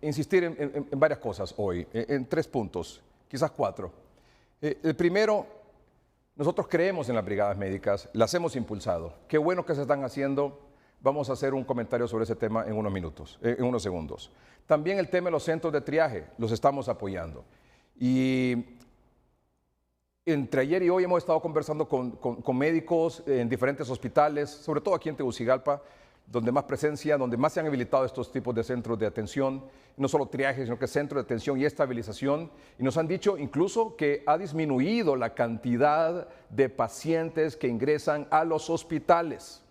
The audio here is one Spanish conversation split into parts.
insistir en varias cosas hoy, en 3 puntos, quizás 4. El primero, nosotros creemos en las brigadas médicas, las hemos impulsado. Qué bueno que se están haciendo. Vamos a hacer un comentario sobre ese tema en unos segundos. También el tema de los centros de triaje, los estamos apoyando. Y entre ayer y hoy hemos estado conversando con médicos en diferentes hospitales, sobre todo aquí en Tegucigalpa, donde más presencia, donde más se han habilitado estos tipos de centros de atención, no solo triaje, sino que centros de atención y estabilización. Y nos han dicho incluso que ha disminuido la cantidad de pacientes que ingresan a los hospitales.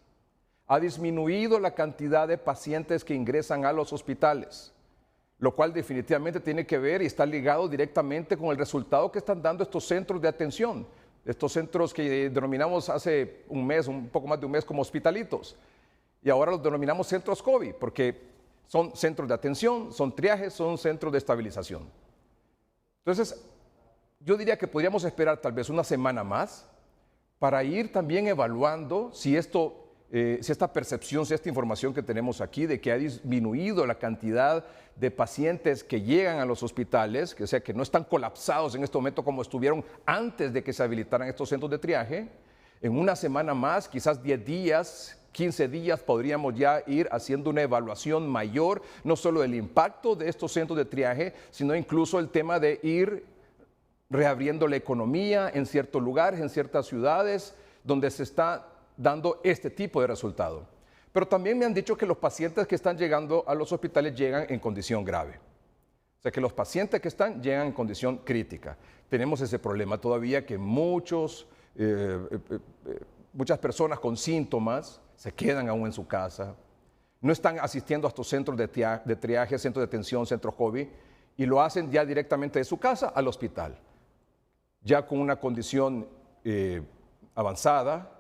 Ha disminuido la cantidad de pacientes que ingresan a los hospitales, lo cual definitivamente tiene que ver y está ligado directamente con el resultado que están dando estos centros de atención, estos centros que denominamos hace un mes, un poco más de un mes, como hospitalitos. Y ahora los denominamos centros COVID, porque son centros de atención, son triajes, son centros de estabilización. Entonces, yo diría que podríamos esperar tal vez una semana más para ir también evaluando si esta percepción, si esta información que tenemos aquí de que ha disminuido la cantidad de pacientes que llegan a los hospitales, que, o sea, que no están colapsados en este momento como estuvieron antes de que se habilitaran estos centros de triaje, en una semana más, quizás 10 días, 15 días, podríamos ya ir haciendo una evaluación mayor, no solo del impacto de estos centros de triaje, sino incluso el tema de ir reabriendo la economía en ciertos lugares, en ciertas ciudades, donde se está dando este tipo de resultado. Pero también me han dicho que los pacientes que están llegando a los hospitales llegan en condición grave. O sea, que los pacientes que están llegan en condición crítica. Tenemos ese problema todavía que muchas personas con síntomas se quedan aún en su casa, no están asistiendo a estos centros de triaje, centros de atención, centros COVID, y lo hacen ya directamente de su casa al hospital, ya con una condición avanzada,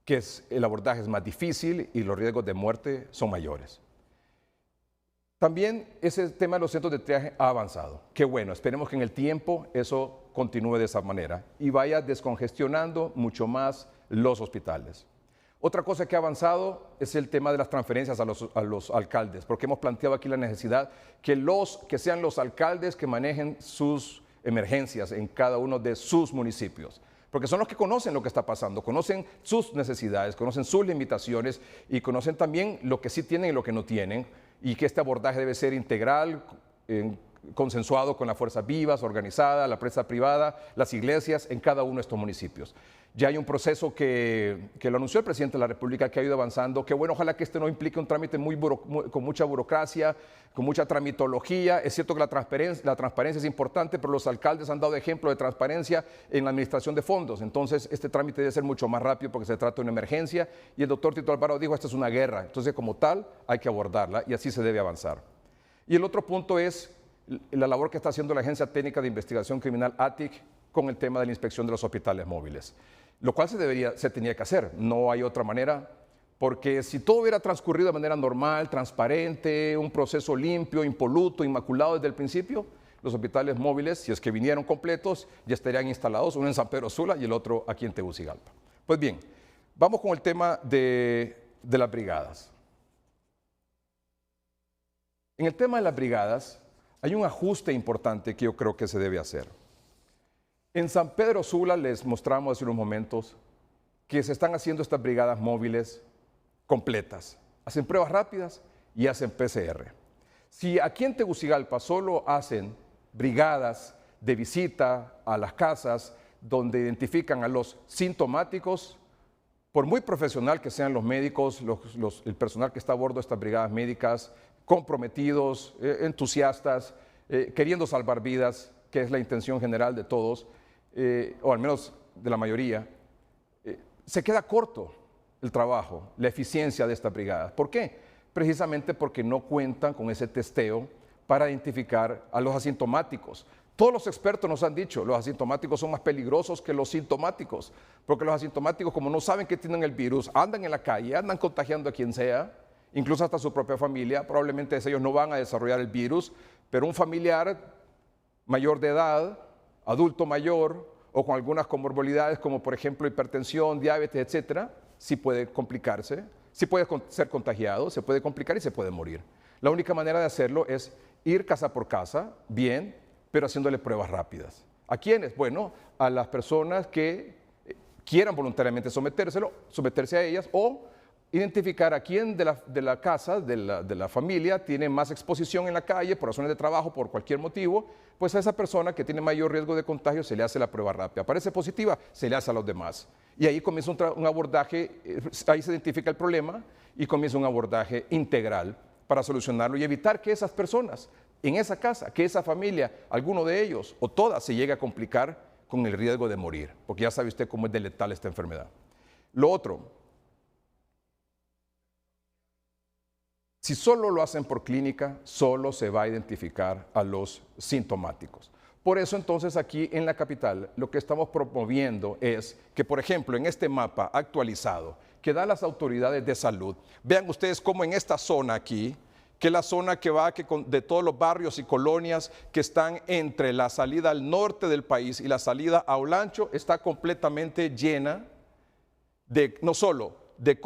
que el abordaje es más difícil y los riesgos de muerte son mayores. También ese tema de los centros de triaje ha avanzado. Qué bueno, esperemos que en el tiempo eso continúe de esa manera y vaya descongestionando mucho más los hospitales. Otra cosa que ha avanzado es el tema de las transferencias a los alcaldes, porque hemos planteado aquí la necesidad que sean los alcaldes que manejen sus emergencias en cada uno de sus municipios, porque son los que conocen lo que está pasando, conocen sus necesidades, conocen sus limitaciones y conocen también lo que sí tienen y lo que no tienen, y que este abordaje debe ser integral, consensuado con las fuerzas vivas, organizada, la prensa privada, las iglesias en cada uno de estos municipios. Ya hay un proceso que lo anunció el presidente de la República que ha ido avanzando, que bueno, ojalá que este no implique un trámite con mucha burocracia, con mucha tramitología. Es cierto que la transparencia es importante, pero los alcaldes han dado ejemplo de transparencia en la administración de fondos. Entonces, este trámite debe ser mucho más rápido porque se trata de una emergencia y el doctor Tito Alvarado dijo, esta es una guerra. Entonces, como tal, hay que abordarla y así se debe avanzar. Y el otro punto es la labor que está haciendo la Agencia Técnica de Investigación Criminal, ATIC, con el tema de la inspección de los hospitales móviles. Lo cual se tenía que hacer, no hay otra manera, porque si todo hubiera transcurrido de manera normal, transparente, un proceso limpio, impoluto, inmaculado desde el principio, los hospitales móviles, si es que vinieron completos, ya estarían instalados, uno en San Pedro Sula y el otro aquí en Tegucigalpa. Pues bien, vamos con el tema de las brigadas. En el tema de las brigadas hay un ajuste importante que yo creo que se debe hacer. En San Pedro Sula les mostramos hace unos momentos que se están haciendo estas brigadas móviles completas. Hacen pruebas rápidas y hacen PCR. Si aquí en Tegucigalpa solo hacen brigadas de visita a las casas donde identifican a los sintomáticos, por muy profesional que sean los médicos, el personal que está a bordo de estas brigadas médicas, comprometidos, entusiastas, queriendo salvar vidas, que es la intención general de todos, o al menos de la mayoría, se queda corto el trabajo, la eficiencia de estas brigadas. ¿Por qué? Precisamente porque no cuentan con ese testeo para identificar a los asintomáticos. Todos los expertos nos han dicho, los asintomáticos son más peligrosos que los sintomáticos, porque los asintomáticos, como no saben que tienen el virus, andan en la calle, andan contagiando a quien sea, incluso hasta su propia familia. Probablemente ellos no van a desarrollar el virus, pero un familiar mayor de edad, adulto mayor o con algunas comorbilidades como por ejemplo hipertensión, diabetes, etcétera, sí puede complicarse, sí puede ser contagiado, se puede complicar y se puede morir. La única manera de hacerlo es ir casa por casa, bien, pero haciéndole pruebas rápidas. ¿A quiénes? Bueno, a las personas que quieran voluntariamente someterse a ellas, o identificar a quién de la casa, de la familia, tiene más exposición en la calle por razones de trabajo, por cualquier motivo, pues a esa persona que tiene mayor riesgo de contagio se le hace la prueba rápida. Aparece positiva, se le hace a los demás. Y ahí comienza un abordaje, ahí se identifica el problema y comienza un abordaje integral para solucionarlo y evitar que esas personas en esa casa, que esa familia, alguno de ellos o todas se llegue a complicar con el riesgo de morir, porque ya sabe usted cómo es de letal esta enfermedad. Lo otro, si solo lo hacen por clínica, solo se va a identificar a los sintomáticos. Por eso entonces aquí en la capital lo que estamos promoviendo es que, por ejemplo, en este mapa actualizado que dan las autoridades de salud, vean ustedes cómo en esta zona aquí, que es la zona que va de todos los barrios y colonias que están entre la salida al norte del país y la salida a Olancho, está completamente llena no solo de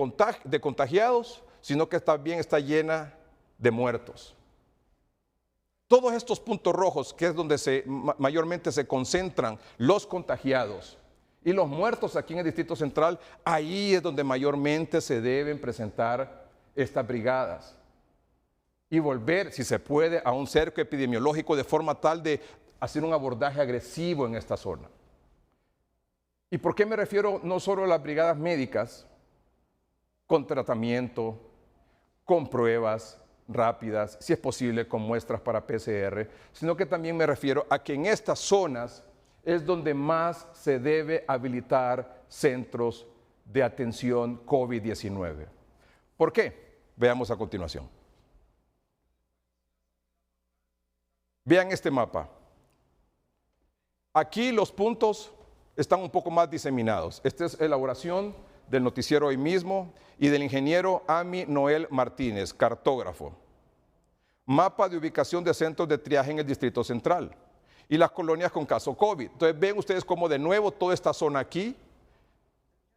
contagiados, sino que también está llena de muertos. Todos estos puntos rojos, que es donde mayormente se concentran los contagiados y los muertos aquí en el Distrito Central, ahí es donde mayormente se deben presentar estas brigadas. Y volver, si se puede, a un cerco epidemiológico de forma tal de hacer un abordaje agresivo en esta zona. ¿Y por qué me refiero no solo a las brigadas médicas, con tratamiento, con pruebas rápidas, si es posible con muestras para PCR, sino que también me refiero a que en estas zonas es donde más se debe habilitar centros de atención COVID-19. ¿Por qué? Veamos a continuación. Vean este mapa. Aquí los puntos están un poco más diseminados. Esta es elaboración del noticiero Hoy Mismo y del ingeniero Ami Noel Martínez, cartógrafo. Mapa de ubicación de centros de triaje en el Distrito Central y las colonias con caso COVID. Entonces ven ustedes cómo de nuevo toda esta zona aquí,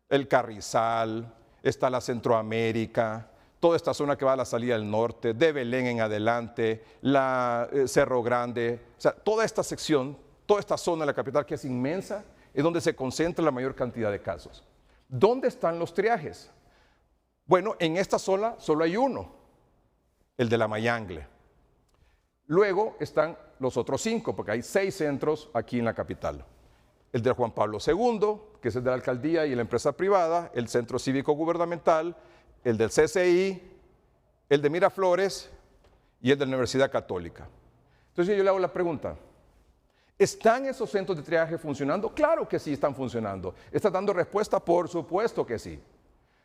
el Carrizal, está la Centroamérica, toda esta zona que va a la salida del norte, de Belén en adelante, la Cerro Grande, o sea, toda esta sección, toda esta zona de la capital que es inmensa, es donde se concentra la mayor cantidad de casos. ¿Dónde están los triajes? Bueno, en esta zona solo hay uno, el de la Mayangle. Luego están los otros 5, porque hay 6 centros aquí en la capital. El de Juan Pablo II, que es el de la alcaldía y la empresa privada, el Centro Cívico Gubernamental, el del CCI, el de Miraflores y el de la Universidad Católica. Entonces yo le hago la pregunta, ¿están esos centros de triaje funcionando? Claro que sí están funcionando. ¿Está dando respuesta? Por supuesto que sí.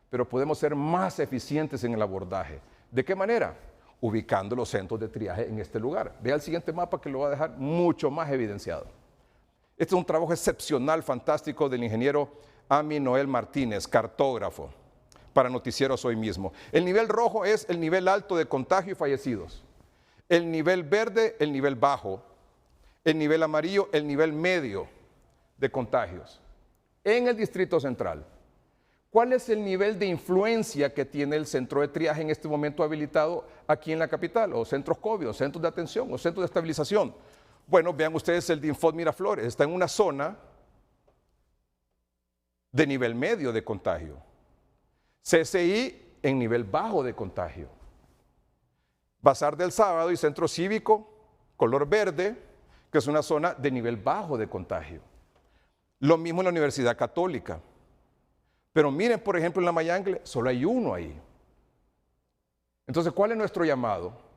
Pero podemos ser más eficientes en el abordaje. ¿De qué manera? Ubicando los centros de triaje en este lugar. Vea el siguiente mapa que lo va a dejar mucho más evidenciado. Este es un trabajo excepcional, fantástico del ingeniero Ami Noel Martínez, cartógrafo, para Noticieros Hoy Mismo. El nivel rojo es el nivel alto de contagio y fallecidos. El nivel verde, el nivel bajo. El nivel amarillo, el nivel medio de contagios. En el Distrito Central, ¿cuál es el nivel de influencia que tiene el centro de triaje en este momento habilitado aquí en la capital? O centros COVID, o centros de atención, o centros de estabilización. Bueno, vean ustedes el de Infod Miraflores. Está en una zona de nivel medio de contagio. CCI en nivel bajo de contagio. Bazar del Sábado y Centro Cívico, color verde, que es una zona de nivel bajo de contagio. Lo mismo en la Universidad Católica. Pero miren, por ejemplo, en la Mayangle, solo hay uno ahí. Entonces, ¿cuál es nuestro llamado?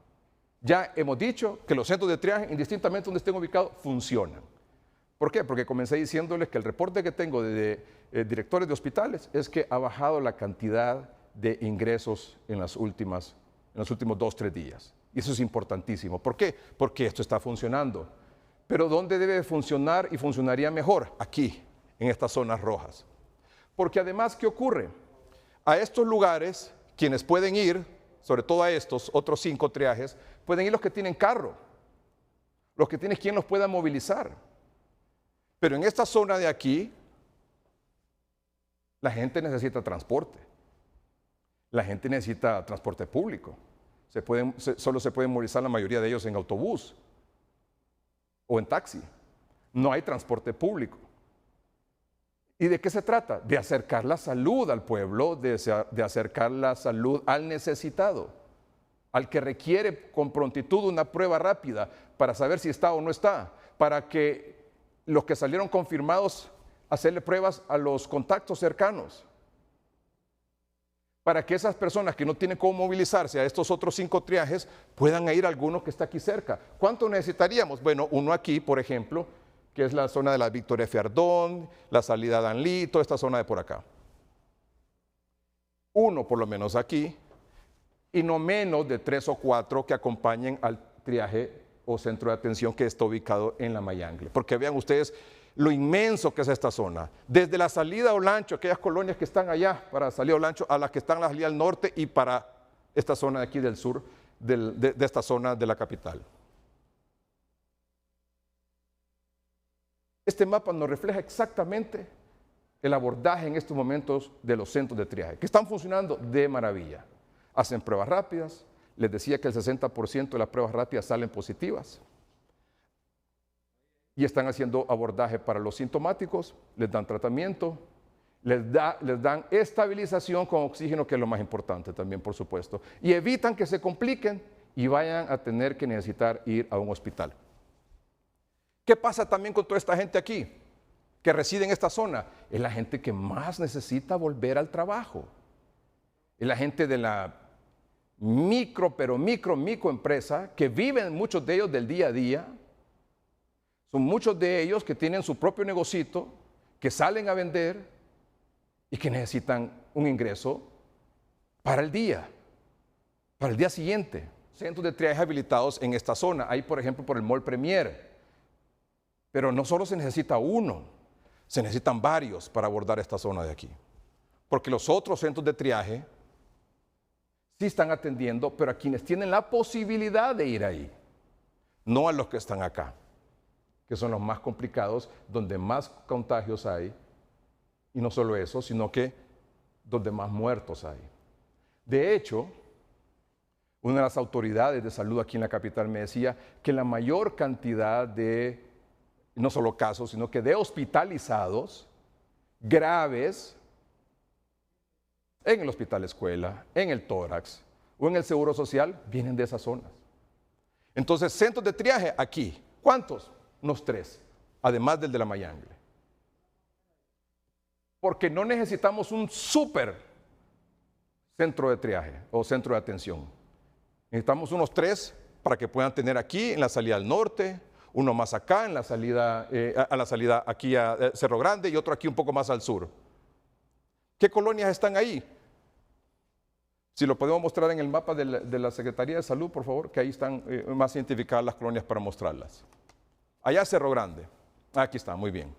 Ya hemos dicho que los centros de triaje, indistintamente donde estén ubicados, funcionan. ¿Por qué? Porque comencé diciéndoles que el reporte que tengo de directores de hospitales es que ha bajado la cantidad de ingresos en los últimos 2-3 días. Y eso es importantísimo. ¿Por qué? Porque esto está funcionando. Pero ¿dónde debe funcionar y funcionaría mejor? Aquí, en estas zonas rojas. Porque además, ¿qué ocurre? A estos lugares, quienes pueden ir, sobre todo a estos otros 5 triajes, pueden ir los que tienen carro, los que tienen quien los pueda movilizar. Pero en esta zona de aquí, la gente necesita transporte. La gente necesita transporte público. Solo se pueden movilizar la mayoría de ellos en autobús o en taxi. No hay transporte público. ¿Y de qué se trata? De acercar la salud al pueblo, de acercar la salud al necesitado, al que requiere con prontitud una prueba rápida para saber si está o no está, para que los que salieron confirmados, hacerle pruebas a los contactos cercanos, para que esas personas que no tienen cómo movilizarse a estos otros 5 triajes puedan ir a alguno que está aquí cerca. ¿Cuánto necesitaríamos? Bueno, uno aquí, por ejemplo, que es la zona de la Victoria Fiardón, la salida de Danlí, toda esta zona de por acá. Uno por lo menos aquí, y no menos de 3 o 4 que acompañen al triaje o centro de atención que está ubicado en la Mayangle. Porque vean ustedes lo inmenso que es esta zona. Desde la salida a Olancho, aquellas colonias que están allá para salir a Olancho, a las que están en la salida al norte y para esta zona de aquí del sur, de esta zona de la capital. Este mapa nos refleja exactamente el abordaje en estos momentos de los centros de triaje, que están funcionando de maravilla. Hacen pruebas rápidas, les decía que el 60% de las pruebas rápidas salen positivas. Y están haciendo abordaje para los sintomáticos, les dan tratamiento, les dan estabilización con oxígeno, que es lo más importante también, por supuesto. Y evitan que se compliquen y vayan a tener que necesitar ir a un hospital. ¿Qué pasa también con toda esta gente aquí que reside en esta zona? Es la gente que más necesita volver al trabajo. Es la gente de la micro empresa que viven muchos de ellos del día a día. Son muchos de ellos que tienen su propio negocito, que salen a vender y que necesitan un ingreso para el día siguiente. Centros de triaje habilitados en esta zona. Hay, por ejemplo, por el Mall Premier. Pero no solo se necesita uno, se necesitan varios para abordar esta zona de aquí. Porque los otros centros de triaje sí están atendiendo, pero a quienes tienen la posibilidad de ir ahí, no a los que están acá, que son los más complicados, donde más contagios hay, y no solo eso, sino que donde más muertos hay. De hecho, una de las autoridades de salud aquí en la capital me decía que la mayor cantidad de, no solo casos, sino que de hospitalizados graves en el hospital escuela, en el tórax o en el seguro social, vienen de esas zonas. Entonces, centros de triaje aquí, ¿cuántos? Unos 3, además del de la Mayangle. Porque no necesitamos un súper centro de triaje o centro de atención. Necesitamos unos 3 para que puedan tener aquí en la salida al norte, uno más acá en la salida, a la salida aquí a Cerro Grande y otro aquí un poco más al sur. ¿Qué colonias están ahí? Si lo podemos mostrar en el mapa de la Secretaría de Salud, por favor, que ahí están más identificadas las colonias para mostrarlas. Allá Cerro Grande. Aquí está, muy bien.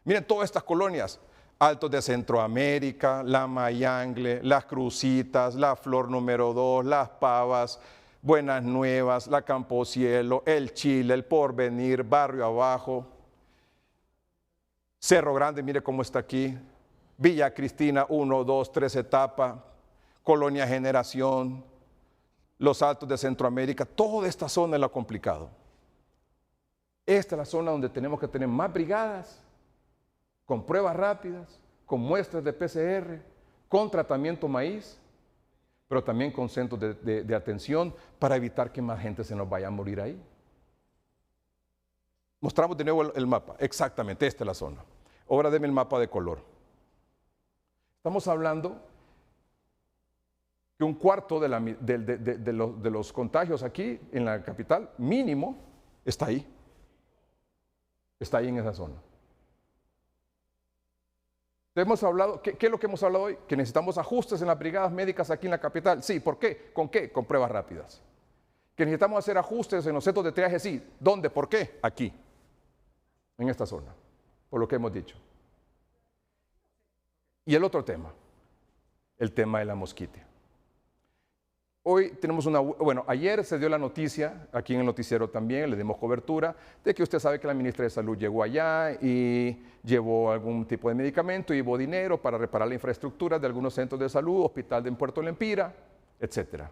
Miren todas estas colonias. Altos de Centroamérica, la Mayangle, las Crucitas, la Flor número 2, las Pavas, Buenas Nuevas, la Camposielo, el Chile, el Porvenir, Barrio Abajo. Cerro Grande, mire cómo está aquí. Villa Cristina, 1, 2, 3 etapas. Colonia Generación, los Altos de Centroamérica, toda esta zona es lo complicado. Esta es la zona donde tenemos que tener más brigadas, con pruebas rápidas, con muestras de PCR, con tratamiento maíz, pero también con centros de atención para evitar que más gente se nos vaya a morir ahí. Mostramos de nuevo el mapa, exactamente, esta es la zona. Ahora denme el mapa de color. Estamos hablando que un cuarto de los contagios aquí en la capital, mínimo, está ahí. Está ahí en esa zona. Hemos hablado, ¿qué es lo que hemos hablado hoy? Que necesitamos ajustes en las brigadas médicas aquí en la capital. Sí, ¿por qué? ¿Con qué? Con pruebas rápidas. Que necesitamos hacer ajustes en los centros de triaje, sí. ¿Dónde? ¿Por qué? Aquí, en esta zona, por lo que hemos dicho. Y el otro tema, el tema de la mosquitia. Hoy tenemos ayer se dio la noticia, aquí en el noticiero también, le dimos cobertura, de que usted sabe que la ministra de Salud llegó allá y llevó algún tipo de medicamento, llevó dinero para reparar la infraestructura de algunos centros de salud, hospital de Puerto Lempira, etcétera.